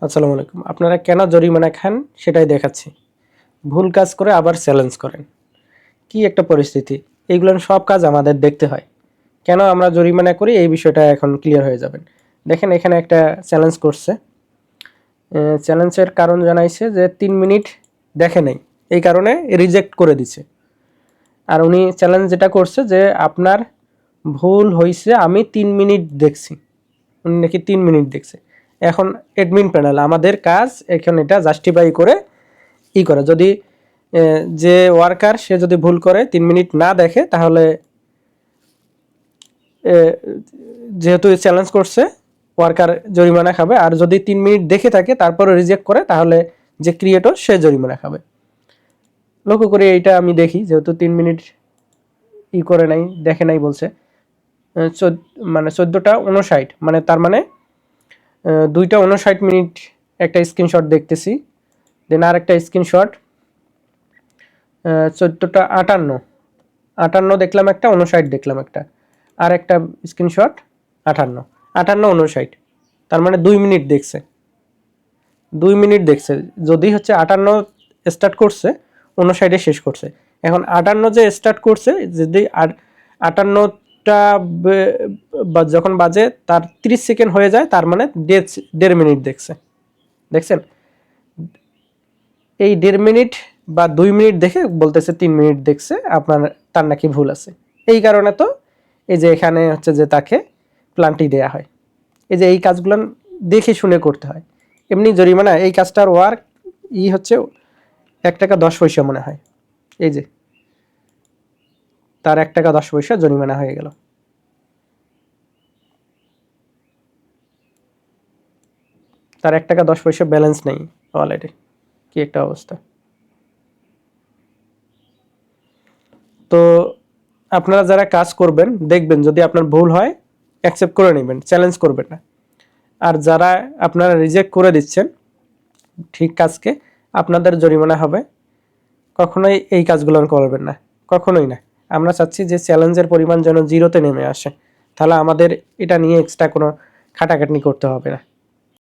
আসসালামু আলাইকুম। আপনারা কেন জরিমানা খান সেটাই দেখাচ্ছি। ভুল কাজ করে আবার চ্যালেঞ্জ করেন। কি একটা পরিস্থিতি। এইগুলো সব কাজ আমাদের দেখতে হয়। কেন আমরা জরিমানা করি এই বিষয়টা এখন ক্লিয়ার হয়ে যাবেন। দেখেন এখানে একটা চ্যালেঞ্জ করছে। চ্যালেঞ্জের কারণ জানাইছে যে ৩ মিনিট দেখে নাই। এই কারণে রিজেক্ট করে দিছে। আর উনি চ্যালেঞ্জ যেটা করছে যে আপনার ভুল হইছে আমি ৩ মিনিট দেখছি। উনি নাকি ৩ মিনিট দেখছে। এখন অ্যাডমিন প্যানেল আমাদের কাজ এখন এটা জাস্টিফাই করে করে যদি যে ওয়ার্কার সে যদি ভুল করে ৩ মিনিট না দেখে তাহলে যেহেতু চ্যালেঞ্জ করছে ওয়ার্কার জরিমানা খাবে, আর যদি ৩ মিনিট দেখে থাকে তারপরে রিজেক্ট করে তাহলে যে ক্রিয়েটর সে জরিমানা খাবে। লক্ষ্য করে এইটা আমি দেখি, যেহেতু ৩ মিনিট করে নাই, দেখে নাই বলছে, মানে 14টা 59, মানে তার মানে 2টা 59 মিনিট একটা স্ক্রিনশট দেখতেছি। দেন আর একটা স্ক্রিনশট 14টা 58 দেখলাম একটা, 59 দেখলাম একটা, আর একটা স্ক্রিনশট 58 তার মানে 2 মিনিট দেখছে। 2 মিনিট দেখছে, যদি হচ্ছে 58 স্টার্ট করছে 59 শেষ করছে। এখন 58 যে স্টার্ট করছে, যদি 58টা যখন বাজে তার 30 সেকেন্ড হয়ে যায়, তার মানে 1.5 মিনিট দেখছে। দেখছেন, এই 1.5 মিনিট বা 2 মিনিট দেখে বলতেছে 3 মিনিট দেখছে, আপনার তার নাকি ভুল আছে। এই কারণে তো এই যে এখানে হচ্ছে যে তাকে প্লান্টি দেয়া হয়। এই যে এই কাজগুলো দেখে শুনে করতে হয়। এমনি জরিমানা এই কাজটার ওয়ার্ক হচ্ছে 1 টাকা 10 পয়সা মনে হয়। এই যে তার 1 টাকা 10 পয়সা জরিমানা হয়ে গেল। তার 1 টাকা 10 পয়সা ব্যালেন্স নেই ওয়ালেটে। কি একটা অবস্থা। তো আপনারা যারা কাজ করবেন দেখবেন যদি আপনার ভুল হয় অ্যাকসেপ্ট করে নেবেন, চ্যালেঞ্জ করবেন না। আর যারা আপনারা রিজেক্ট করে দিচ্ছেন ঠিক কাজকে, আপনাদের জরিমানা হবে। কখনোই এই কাজগুলো করবেন না, কখনোই না। আমরা চাচ্ছি যে চ্যালেঞ্জের পরিমাণ যেন 0-তে নেমে আসে, তাহলে আমাদের এটা নিয়ে এক্সট্রা কোনো খাটাখাটনি করতে হবে না।